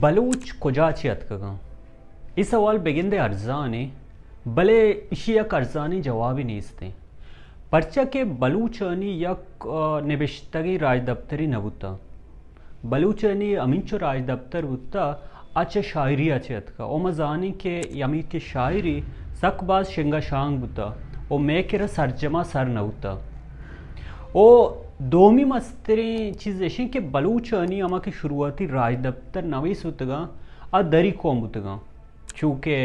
बलूच कुजाची अतकगा इस सवाल बेगिंदे अर्जाने भले इशी यक अर्जानी जवाबी नीस्ते परचा के बलूचनी यक निबिश्तगी राज दफ्तरी नबुता बलूचनी अमींचो राज दफ्तर बुता अच्छे शायरी अच्छे अतका ओ मजानी के यमी के शायरी सकबाज शिंगा शांग बुता ओ मैं केरा सरजमा सर नबुता ओ दोमी मस्तरी चीज़ ऐसी कि बलूचनी अमा की शुरुआती राज दफ्तर नवी सुतगा आ दरी कौम बुतगा चूँकि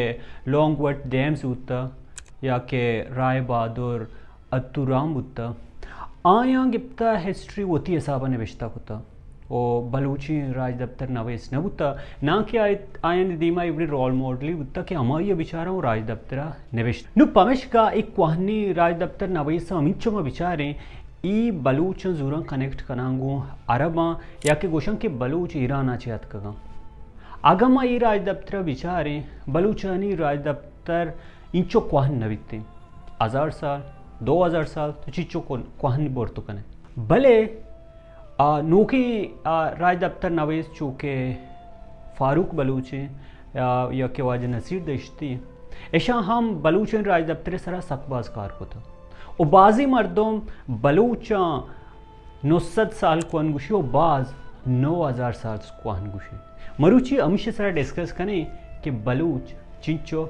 लॉन्गवट डैम्स बुता या के राय बहादुर अतुराम बुता आया गिप्ता हिस्ट्री होती हिसाबा निबिश्ता होता ओ बलूची राज दफ्तर नवेस न बुता ना कि आया दीमा इबड़ी रोल मॉडली बुता कि हमारी बिचारा वो राज दफ्तर निबिश नु पमेश का एक क्वाहनी राज दफ्तर नवेस अमीचो में बिचारे ई बलूच जूरा कनेक्ट करांगू अरबा या के गोशं के बलूच ईरान आचे अतकगा आगमा ई राज दफ्तर बिचारे बलूचनी राज दफ्तर इंचो क्वाहन नविते 1000 साल 2000 साल तो चिचो को क्वाहन बोर्तो कने भले नोकी राज दफ्तर नवेस चूँकि फारूक बलूचे या के वाज नसीर दश्ती ऐसा हम बलूचन राज दफ्तर सरा सकबाज कार को था और बाजी मर्दों बलूचा 900 साल को अनगुशी और बाज 9000 साल को अनगुशी मरुची अमिश सरा डिस्कस करें कि बलूच चिंचो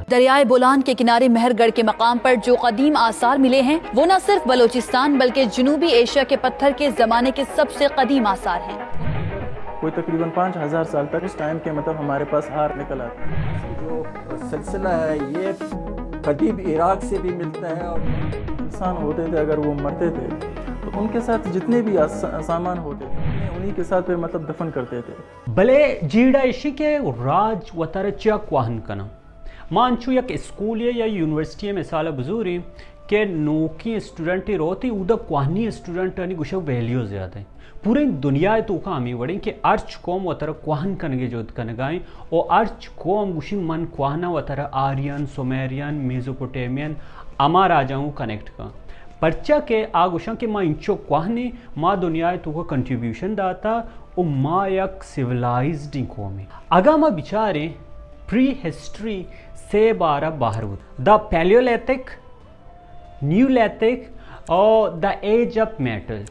दरियाए बोलान के किनारे मेहरगढ़ के मकाम पर जो कदीम आसार मिले हैं वो न सिर्फ बलोचिस्तान बल्कि जनूबी एशिया के पत्थर के जमाने के सबसे कदीम आसार हैं। कोई तकरीबन 5000 साल तक इस टाइम के मतलब हमारे पास हार निकल आता है। जो सिलसिला है ये कदीम इराक से भी मिलता है और इंसान होते थे अगर वो मरते थे तो उनके साथ जितने भी सामान होते थे उन्हीं के साथ फिर मतलब दफन करते थे। भले जीड़ा इशी के राज वतरचा क्वाहन कना मानचू यक स्कूल या यूनिवर्सिटी मिसाल बुजूरी के नोकी स्टूडेंट रोती उदा क्वाहनी स्टूडेंट अनि गुशा वैल्यू ज़्यादा है पूरे दुनिया तो का आमी वड़े के अर्च कौम वतर क्वाहन कनगे जोत कनगाएं और अर्च कौम गुशी मन क्वाहना वतर आर्यन सुमेरियन मेसोपोटामियन अमा राजाओं कनेक्ट का परचा के आगुशा के माँ इंचो क्वाहनी माँ दुनिया तो का कंट्रीब्यूशन दाता और माँ यक सिविलाइज्ड कौम है अगा माँ बिचारे प्री हिस्ट्री से 12 बाहर द पैलियोलिथिक न्यूलिथिक और द एज ऑफ मेटल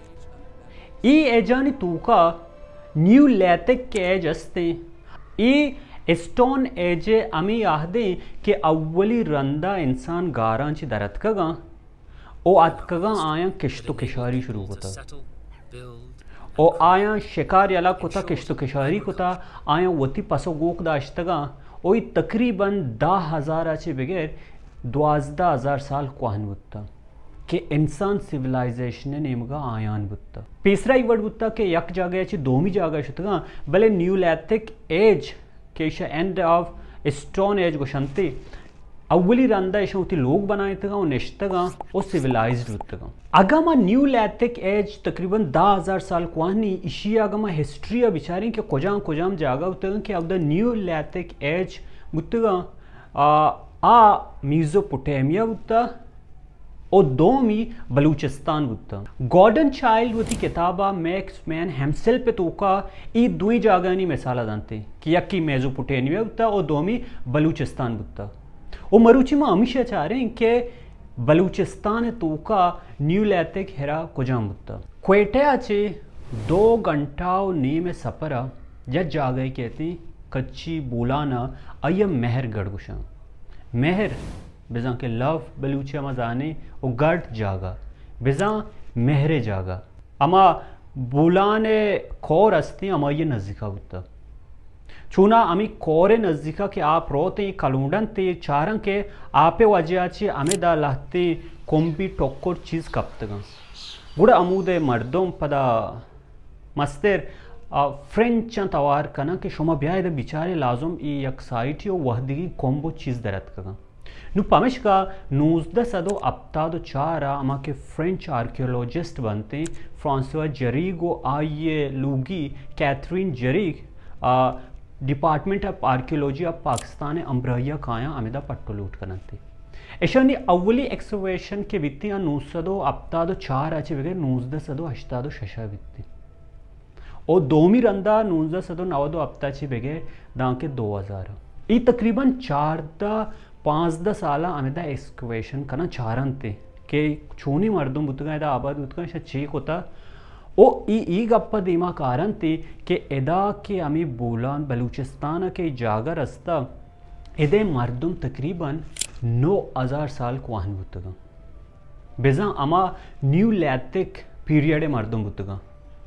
ई एजानी तूका न्यूलिथिक के एज अस्ते ई स्टोन एज अमी आहदे के अव्वली रंदा इंसान गारांची दरतकगा ओ अतकगा आया किश्तो किशारी शुरू होता ओ आया शिकार यला कुता किश्तो किशारी कुता आया वती पसो गोक दाश्तगा ओई तकरीबन 10,000 आचे बगैर 12,000 साल क्वाहन बुत्ता के इंसान सिविलाइजेशन नेमगा आयान बुत्ता तीसरा इवड बुत्ता के यक जागा याची दोमी जागा शुतगा भले न्यूलिथिक एज के एंड ऑफ स्टोन एज गोशंते अव्वली रंदा ऐसा होती लोग बनाए तगा और निश्तगा और सिविलाइज्ड बुत्तगा अगमा न्यूलिथिक एज तकरीबन 10,000 साल क्वाहनी इशी अगमा हिस्ट्री बिचारी के कोजाम जागा बुत्तगा कि अब द न्यूलिथिक एज बुत्तगा मेसोपोटामिया बुत्ता और दोमी बलूचिस्तान बुत्ता गॉर्डन चाइल्ड होती किताबा मैक्स मैन हेमसेल पे तोका ई दुई जागा नहीं मिसाला जानते कि यकी मेसोपोटामिया बुत्ता और दोमी बलूचिस्तान बुत्ता वो मरुची में हमेशा चाह रहे हैं कि बलूचिस्तान तो का न्यूलिथिक हेरा कुजाम बुत्ता क्वेटे आचे 2 घंटा नी में सपरा जज जा गए कहती कच्ची बोलाना अयम मेहर गड़गुशा मेहर बिजा के लव बलूचिया मजाने और गढ़ जागा बिजा मेहरे जागा अमा बोलाने खोर अस्ती अमा ये नजदीका बुत्ता चूना अमी कोरे नज़दीका के आप रोते कलूडन ते चारंग के आपे वजह अमे दा लहते कोम्बी टोक्कोर चीज़ कप्तगा गुड़ अमूदे मर्दों पदा मस्तेर फ्रेंच तवार कना कि शुमा ब्याह दे बिचारे लाजुम ई यक साइटी और वहदगी कोम्बो चीज़ दरत कगा नु पमेश का 19 सदो अब्तादो चारा अमा के फ्रेंच आर्कियोलॉजिस्ट बनते फ्रांसवा जरीगो आइए लूगी Catherine Jarrige department of archaeology of Pakistan अम्ब्रहिया काया अमिदा पट्टोलूट करते ऐशानी अव्वली एक्सकवेशन के वित्ती 900 अब्तादो 4 आचे वगैरह 19 सदो 8 शशा वित्ती और दोमी रंदा 1992 अपताची बेगे दांके 2000 ई तकरीबन 4-5 साला अमेदा एक्सकवेशन कना चारंते के छोनी मर्दम बुतगा एदा आबाद बुतगा शा चेक होता ओ ई गप्पा दीमा कारण थी कि एदा के अमी बोलान बलूचिस्तान के जागा रस्ता एदे मर्दम तकरीबन 9000 साल कुआन बुतगा बेजा अमा न्यू लैथिक पीरियड मर्दम बुतगा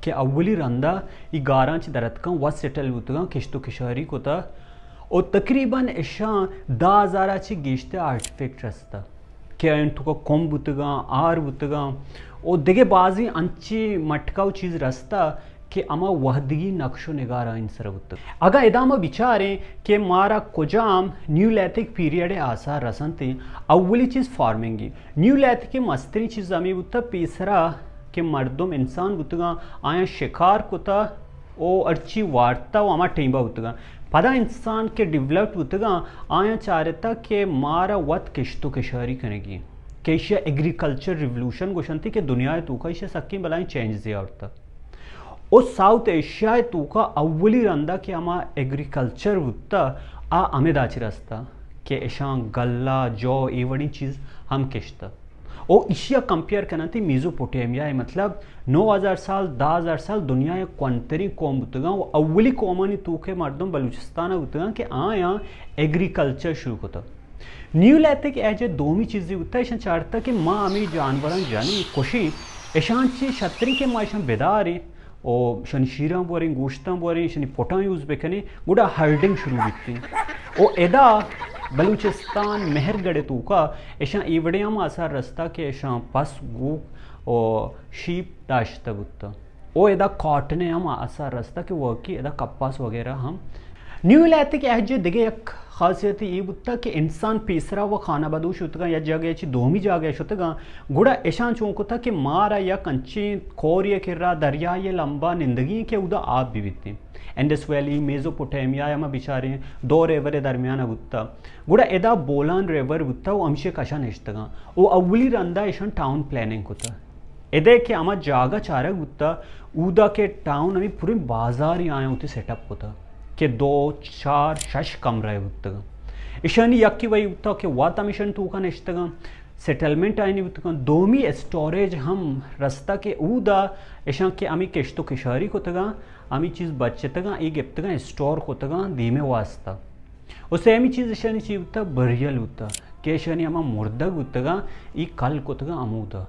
के अव्वली रंदा ई गारांच दरतका व सेटल बुतगा किश्तो किशारी कोता और तकरीबन ऐशा 10,000 गिश्ते आर्टिफैक्ट रस्ता के तुका कोम बुतगा आर बुतगा और देगे बाजी अंची मटकाव चीज रस्ता कि अमा वहदगी नक्शो निगारा इन सरवत अगर इदामा विचारे कि मारा कोजाम न्यू लैथिक पीरियड आसार रसंती अव्वली चीज़ फार्मिंगी न्यू लैथिक के मस्तरी चीज़ अमी बुता पीसरा कि मर्दम इंसान बुतगा आया शिकार कुता ओ अर्ची वार्ता वो अमा टेंबा बुतगा पदा इंसान के डेवलप्ड बुतगा आया चाहता कि मारा वत किश्तो किशारी करेगी कि इसे एग्रीकल्चर रिवोल्यूशन गोशंती के दुनिया तूका इसे सक्की बलाई चेंज दिया उठता और साउथ एशिया तूका अव्वली रंदा कि अमा एग्रीकल्चर बुत्ता आ अमे दाची रस्ता कि ऐशा गल्ला जौ ये वड़ी चीज़ हम किश्ता और इशिया कंपेयर करना थी मेसोपोटामिया है मतलब 9000 साल 10,000 साल दुनिया या क्वंतरी कौम बुतगा वो अव्वली कौमानी तूके मर्दम बलूचिस्तान बुतगा कि आया एग्रीकल्चर शुरू होता न्यू लैथिक एज दोमी चीज़ें होता है चाहता कि माँ अमी जानवर जानी खुशी ऐशांची छतरी के माँ ऐशा बेदारी और शनि शीरा बोरी गोश्ता बोरी शनि पोटा यूज़ बेकने गुड़ा हर्डिंग शुरू बिकती और एदा बलूचिस्तान मेहरगढ़ तूका ऐशा इवड़ियाम आसार रस्ता के ऐशा पस गो और शीप दाश्ता बुत्ता ओ एदा कॉटने हम आसार रस्ता के वर्की एदा कपास वगैरह हम न्यू लैथिक एज दिगे एक खासियत ये बुत्ता कि इंसान पीसरा व खाना बदूश उतगा या जगह ची दोमी जगह शुतगा गुड़ा ऐशान चौंको था कि मारा या कंची खोर ये किर्रा दरिया ये लंबा निंदगी के उदा आप भी बीती इंडस वैली मेसोपोटामिया या बिचारे दो रेवर दरमियान बुत्ता गुड़ा एदा बोलान रेवर बुत्ता वो अमशे कशा निश्तगा वो अव्वली रंदा ऐशान टाउन प्लानिंग होता एदे के अमा जागा चारक बुत्ता उदा के टाउन अमी पूरे बाजार ही आए होते सेटअप होता के 2-4-6 कमरा उतगा इशानी यक्की वही उतना के वाता मिशन तूका निश्तगा सेटलमेंट आईनी उतगा दोमी स्टोरेज हम रस्ता के उदा ऐशा के अमी किश्तो किशारी को तगा अमी चीज़ बच्चे तगा एक गिप्तगा स्टोर को तगा धीमे वास्ता उसे अमी चीज़ ऐशानी चीज उतना बरियल उतना के ऐशानी अमा मुर्दग उतगा ई कल को तगा अमूदा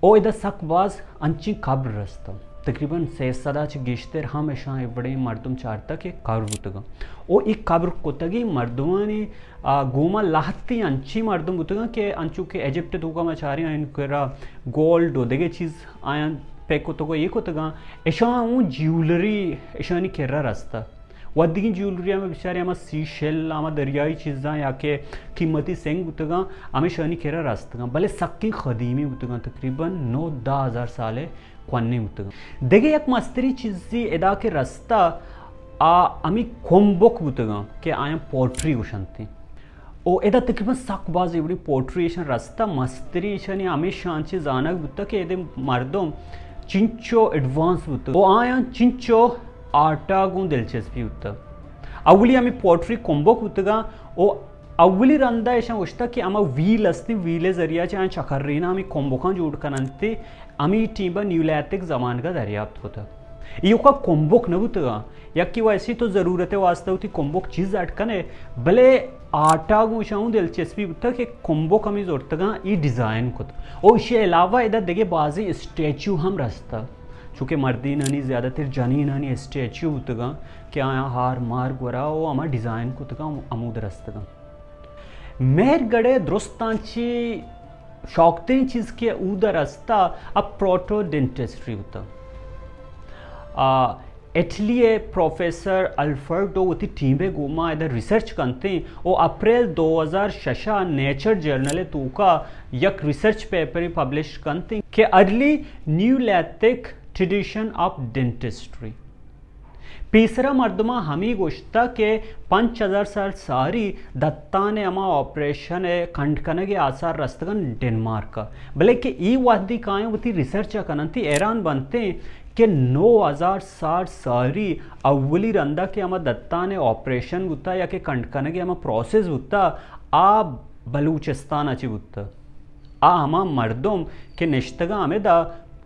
ओ इधर सकबाज अंची कब्र रस्ता तकरीबन 6 गिश्तर हम ऐशा बड़े मर्दम चारता के कब्र बुतगा ओ एक कब्र कोतगी मर्दमानी गोमा लाहती अंची मर्दम बुतगा के अंचू के इजिप्ट तूका मचारी इनकरा गोल्ड देगे चीज़ आया पैक कोतगा ये कोतगा ऐशा ज्वेलरी ऐशा नहीं केरा रास्ता वद्दी ज्वेलरी में बेचारे आम सी शेल आम दरियाई चीज़ा या के कीमती सेंग बुतगा आम शनी केरा रास्ता भले सक्की खदीमी बुतगा तकरीबन 9-10,000 साल क्वानी बुतगा देगे एक मस्तरी चीज़ी एदा के रास्ता अमी खोम्बोक बुतगा के आया पोट्री उशंती ओ एदा तकरीबन सकबाज एवढी पोट्री ऐसा रास्ता मस्तरी ऐसा आमी शांची जानक बुता के एदे मर्दम चिंचो एडवांस बुता ओ आया चिंचो आटा गुण दिलचस्पी होता अवली आम्ही पोट्री कोंबोक उतगा ओ अवली रंदा ऐसा उचता कि आम व्हील असती व्हीले जरियाचे आम चकर्रीना आम्ही कोंबोका जोड करनते आम्ही टीबा न्यूलैथिक जमान का दरियाफ्त होता यो का कोंबोक न उतगा या कि वैसी तो ज़रूरत है वास्ते होती कोंबोक चीज़ अटकने भले आटा गुशाऊं दिलचस्पी होता कि कोंबोक हमें जोड़तगा ई डिज़ाइन को और इसके अलावा इधर देखे बाजी स्टैचू हम रास्ता चूँकि मर्दी नानी ज़्यादातर जानी नानी स्टैचू उतगा क्या हार मार गोरा वो आम डिज़ाइन को तगा अमूद रस्तगा मेहरगढ़ दुरुस्तांची शौकतीन चीज़ के उदा रास्ता अब प्रोटो डेंटिस्ट्री होता इसलिए प्रोफेसर अल्फर्डो उती टीमें गोमा इधर रिसर्च करते हैं और अप्रैल 2006 नेचर जर्नल तूका यक रिसर्च पेपर पब्लिश करते हैं कि अर्ली न्यूलैथिक ट्रेडिशन ऑफ डेंटिस्ट्री तीसरा मर्दमा हमी गोश्ता के 5000 साल सारी दत्ता ने अमा ऑपरेशन है खंडकन के आसार रस्तगन डेनमार्क का भले कि ई वादी काएं वो रिसर्च करती ईरान बनते के 9000 साल सारी अव्वली रंदा के अमा दत्ता ने ऑपरेशन बुत्ता या के कंटकने के अमा प्रोसेस बुत्ता आ बलूचिस्तान अची बुत्ता आ अमा मर्दम के निश्तगा हमें दा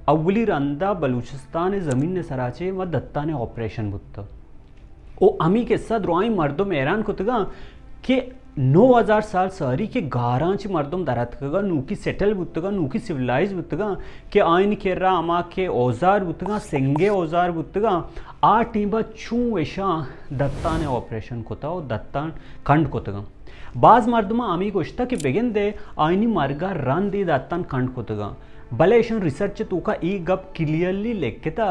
अव्वली रंदा बलूचिस्तान ज़मीन ने सराचे व दत्ता ने ऑपरेशन बुत्ता ओ अमी के साथ रोई मर्दम ऐरान कुतगा के 9000 साल सारी के गारांच मर्दम दरतगा नूकी सेटल बुतगा नूकी सिविलाइज बुतगा के आइन के रा अमा के औजार बुतगा सेंगे औजार बुतगा आ टीबा चू ऐशा दत्ता ने ऑपरेशन कोता और दत्ता खंड कोतगा बाज मर्दमा आमी गोश्ता के बेगिन दे आइनी मार्गा रन दे दत्तान खंड कोतगा भले ऐशा रिसर्च तूका ई गप क्लियरली लेकेता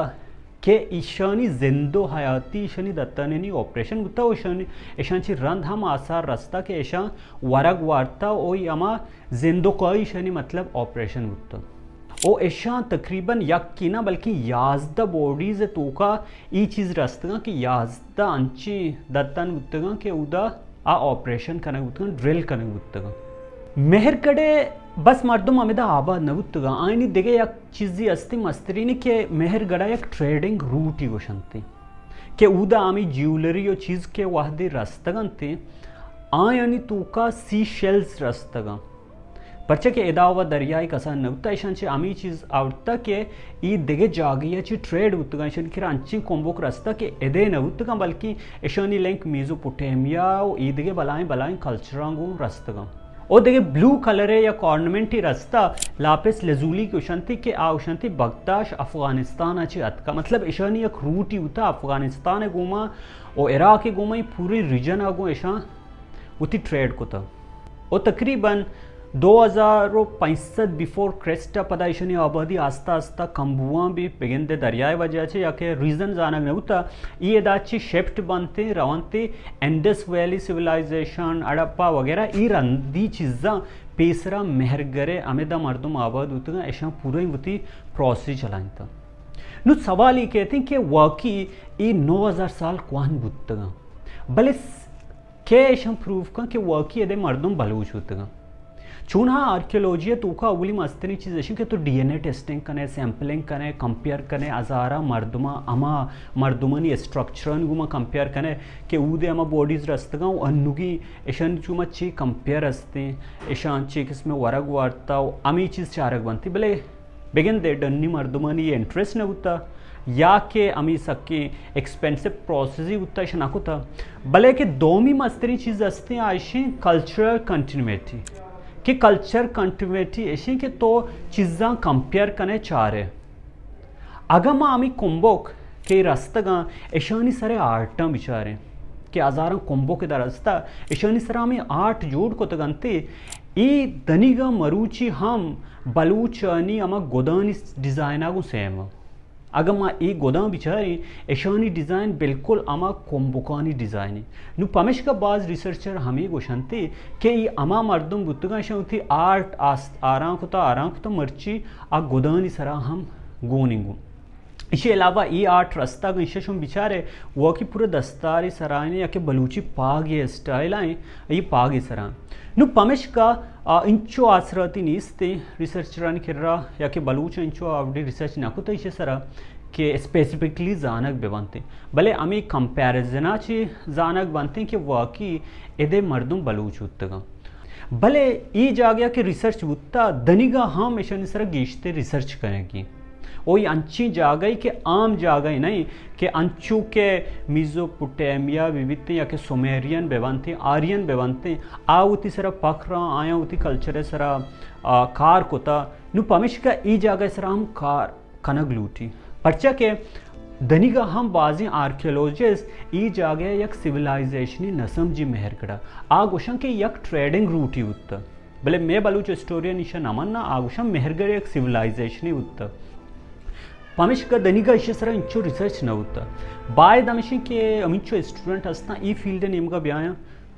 के ईशानी जिंदो हयाती ईशानी दत्ताने नी ऑपरेशन गुत्ता ईशानी ईशानची रंध हम आसार रास्ता के ऐशा वरग वार्ता ओ यमा जिंदो का ईशानी मतलब ऑपरेशन गुत्ता ओ ऐशा तकरीबन यक की ना बल्कि याजदा बॉडीज तो का ई चीज़ रास्ता कि याजदा अंची दत्तान गुत्ता के उदा आ ऑपरेशन करने गुत्ता ड्रिल करने गुत्ता मेहर कड़े बस मर्दम अमेदा आबाद नवुत्तगा आयनी दिगे एक चीज़ी अस्ति मस्तरीनी के मेहर गड़ा एक ट्रेडिंग रूट ही गोशंती के उदा आमी ज्वेलरी और चीज़ के वाहदे रस्तगंते आयनी तूका सी शेल्स रस्तगा परचे के एदावा दरियाई कसा नवता ईशानचे आमी चीज़ आवडता के ई दिगे जागियाची ट्रेड उतगा ईशान की रांची कोंबोक रस्ता के एदे नवुत्तगा बल्कि ईशानी लिंक मेसोपोटामिया और ई दिगे बलाएं कल्चरांगू रस्तगा और देखिए ब्लू कलर है या ऑर्नामेंट ही रास्ता लापिस लजूली की उशांति के आ उशांति बगदाश अफगानिस्तान अच्छे अतका मतलब ईशानी एक रूट ही होता अफगानिस्तान है घूमा और इराक है घूमा पूरी रीजन आगो ऐशा उती ट्रेड को था और तकरीबन 2065 बिफोर क्रेस्टा पदा ईशानी आबादी आस्ता आस्ता कम्बुआ भी बेगिंदे दरियाए वजह से या के रीजन जानक नहीं होता ये दाची शिफ्ट बनते रवंते इंडस वैली सिविलाइजेशन अड़प्पा वगैरह ये रंदी चीज़ा पेसरा मेहरगरे अमेदा मर्दम आबाद होता ऐसा पूरा ही होती प्रोसेस चलाइन था नु सवाल ये कहते हैं कि वाकई ये 9000 साल कौन बुतगा भले के ऐसा प्रूव का कि वाकई ये मर्दम बलूच होता चून हाँ आर्कियोलॉजी तो का अवली मस्तनी चीज़ ऐसी कि तो डीएनए टेस्टिंग कने सैम्पलिंग कने कंपेयर कने अजारा मर्दमा अमा मर्दमनी स्ट्रक्चरन गुमा कंपेयर कने कि उदे अमा बॉडीज रस्तगा अन्नुगी ऐशान चुमा ची कंपेयर असते ऐशान ची किसमें वरग वार्ता अमी चीज़ चारक बनती भले बेगिन दे डन्नी मर्दमनी इंटरेस्ट न होता या के अमी सक्की एक्सपेंसिव प्रोसेस ही होता ऐसा ना होता भले के दोमी मस्तनी चीज़ असते आयशी कल्चरल कंटिन्यूटी कि कल्चर कंटिन्यूटी ऐसी कि तो चीज़ा कंपेयर करने चाह रहे अगर मैं आमी कुंभोक के रास्ता ऐशानी सारे आर्टा बिचारे कि हज़ारों कुंभों के रास्ता ऐशानी सारा हमें आर्ट जोड़ को तगनते ई दनीगा मरूची हम बलूचानी अमा गोदानी डिज़ाइना को सेम अगर मैं ई गोदा बिचारी ऐशानी डिज़ाइन बिल्कुल अमा कोम्बुकानी डिज़ाइन नु पमेश का बाज रिसर्चर हमें गोशंते कि ये अमा मर्दम गुत्तगा शौती आर्ट आरां को मर्ची आ गोदानी सरा हम गोनिंगू इसके अलावा ये आर्ट रास्ता गशम बिचारे वो कि पूरे दस्तारी सराने या कि बलूची पाग ये स्टाइल आए ये पाग ये सरा नु पमेश का इंचो आसराती नीस्ते रिसर्चरानी किर्रा या कि बलूच इंचो आवडी रिसर्च ना कुता इसे सरा कि स्पेसिफिकली जानक बेवंते भले अमी कंपैरिजनाची जानक बनते कि वाकई एदे मर्दम बलूच उतगा भले ये जागया कि रिसर्च उतना दनिगा हम ऐसा सरा गीश्ते रिसर्च करेंगी वही अंची जागई के आम जागई नहीं कि अंचू के मेसोपोटामिया विविध या के सुमेरियन बेवंते आर्यन बेवंते आ उती सरा पखरा आया उती कल्चर सरा कार कोता नु पमिश का ई जागई सरा हम कार कनग लूटी पर्चा के दनिगा हम बाजी आर्कियोलॉजिस्ट ई जागे यक सिविलाइजेशनी नसम जी मेहरकड़ा आगोशं के यक ट्रेडिंग रूट ही उत्तर भले मैं बलूच हिस्टोरियन ईशा नमन ना आगोशं मेहरगढ़ एक सिविलाइजेशनी उत्तर पमिश का दनिगा इशे सरा इंचो रिसर्च न होता बाय दमिशी के अमिंचो स्टूडेंट हस्ता ई फील्ड नेमका ब्याया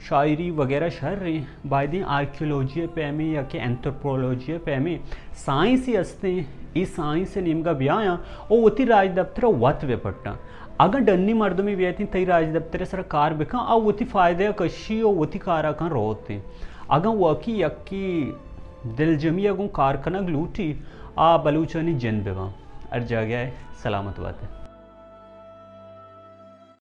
शायरी वगैरह शहर रहे बाय दिन आर्कियोलॉजी पे में या कि एंथ्रोपोलॉजी पे में साइंस ही हस्ते ई साइंस से नेमका ब्याया और वती राज दफ्तर वत वे पट्टा अगर डन्नी मर्दमी व्यती तई राज दफ्तर सर कार बेका आ वती फायदे कशी और वती कारा का रोते अगर वकी यक्की दिल जमी अगो कार कनग लूटी आ बलूचनी जन बेवा अर्जा गया है सलामत बात है।